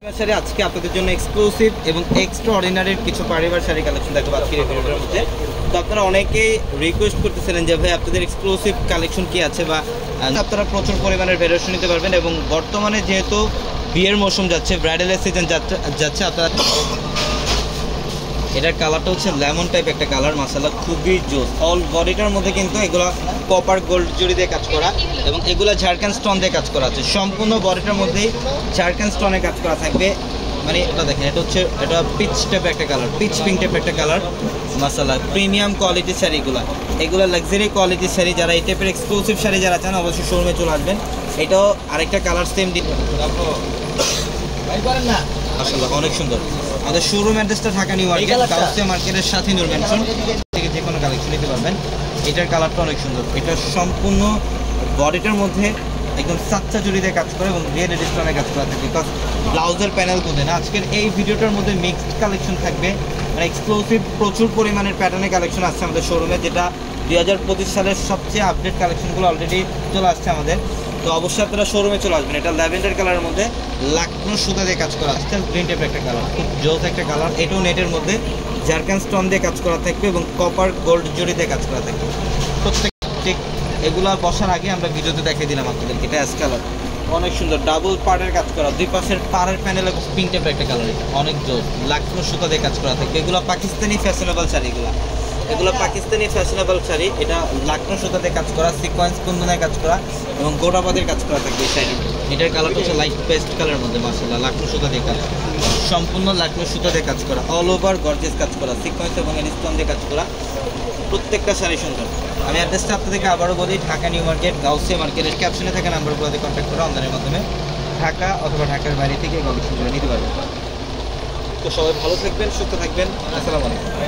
শাড়ি আজকে আপনাদের জন্য এক্সক্লুসিভ এবং এক্সট্রা অর্ডিনারির কিছু পারিবার শাড়ি কালেকশন দেখাবো আজকের এই ভিডিওর মধ্যে। তো আপনারা অনেকেই রিকোয়েস্ট করতেছিলেন যে ভাই আপনাদের এক্সক্লুসিভ কালেকশন কি আছে, বা আপনারা প্রচুর পরিমাণের ভেরিয়েশন নিতে পারবেন। এবং বর্তমানে যেহেতু বিয়ের মৌসুম যাচ্ছে, ব্রাইডালের সিজন যাচ্ছে, আপনারা এটার কালারটা হচ্ছে লেমন টাইপ একটা কালার, মাশাআল্লাহ খুবই জোস। অল বডিটার মধ্যে কিন্তু এগুলো কপার গোল্ড জুড়ি দিয়ে কাজ করা এবং এগুলো ঝাড়খান্ড স্টোন দিয়ে কাজ করা আছে। সম্পূর্ণ বডিটার মধ্যেই ঝাড়খান্ড স্টোনে কাজ করা থাকবে। মানে এটা দেখেন, এটা পিচ টাইপ একটা কালার, পিচ পিঙ্ক টাইপ একটা কালার, মাশাআল্লাহ প্রিমিয়াম কোয়ালিটির শাড়িগুলো, এগুলো লাক্সারি কোয়ালিটির শাড়ি। যারা এই টাইপের এক্সক্লুসিভ শাড়ি যারা চান অবশ্যই শোরুমে চলে আসবেন। এটাও আরেকটা কালার সেম না, মাশাআল্লাহ অনেক সুন্দর। আমাদের শোরুম অ্যাড্রেসটা ঢাকা নিউ মার্কেট, গাউসিয়া মার্কেটের সাথে নূর মেনশন থেকে যে কোনো কালেকশন নিতে পারবেন। এটার কালারটা অনেক সুন্দর। এটা সম্পূর্ণ বডিটার মধ্যে একদম সাচ্চা জুড়িতে কাজ করে এবং রিয়েল স্টোনে কাজ করা থাকে, বিকজ ব্লাউজের প্যানেল কোথায় না। আজকের এই ভিডিওটার মধ্যে মিক্সড কালেকশন থাকবে, মানে এক্সক্লুসিভ প্রচুর পরিমাণের প্যাটার্নের কালেকশন আসছে আমাদের শোরুমে, যেটা 2025 সালের সবচেয়ে আপডেট কালেকশনগুলো অলরেডি চলে আসছে আমাদের। তো অবশ্যই আপনারা শোরুমে চলে আসবেন। এটা ল্যাভেন্ডার কালারের মধ্যে লাকনো সুতা দিয়ে কাজ করা আসছে, গ্রিন টাইপের একটা কালার, খুব জোস একটা কালার। এটাও নেটের মধ্যে ঝাড়খান্ড স্টোন দিয়ে কাজ করা থাকবে এবং কপার গোল্ড জড়ি দিয়ে কাজ করা থাকবে প্রত্যেক। ঠিক এগুলো বসার আগে আমরা ভিডিওতে দেখিয়ে দিলাম আপনাদেরকে। এটা অ্যাশ কালার, অনেক সুন্দর, ডাবল পাড়ের কাজ করা, দুই পাশের পাড়ের প্যানেলে পিঙ্ক টাইপের একটা কালার, অনেক জোস। লাকনো সুতা দিয়ে কাজ করা থাকবে। এগুলো পাকিস্তানি ফ্যাশনেবল শাড়িগুলো, এগুলো পাকিস্তানি ফ্যাশনেবল শাড়ি। এটা লাকনো সুতাতে কাজ করা, সিকোয়েন্স কুন্দনের কাজ করা এবং গোটাবাদের কাজ করা থাকবে এই শাড়ি। এটার কালারটা হচ্ছে লাইট পেস্ট কালারের মধ্যে, মাশাআল্লাহ লাকনো সুতা দিয়ে কাজ, সম্পূর্ণ লাকনো সুতা দিয়ে কাজ করা, অল ওভার গর্জিয়াস কাজ করা, সিকোয়েন্স এবং স্টোন দিয়ে কাজ করা, প্রত্যেকটা শাড়ি সুন্দর। আমি অ্যাড্রেসটা আপনাদেরকে আবারও বলি, ঢাকা নিউ মার্কেট, গাউসিয়া মার্কেটের ক্যাপশনে থাকা নাম্বারগুলোতে কন্ট্যাক্ট করে অনলাইনের মাধ্যমে ঢাকা অথবা ঢাকার বাইরে থেকে কালেকশনগুলো নিতে পারবেন। তো সবাই ভালো থাকবেন, সুস্থ থাকবেন, আসসালামু আলাইকুম।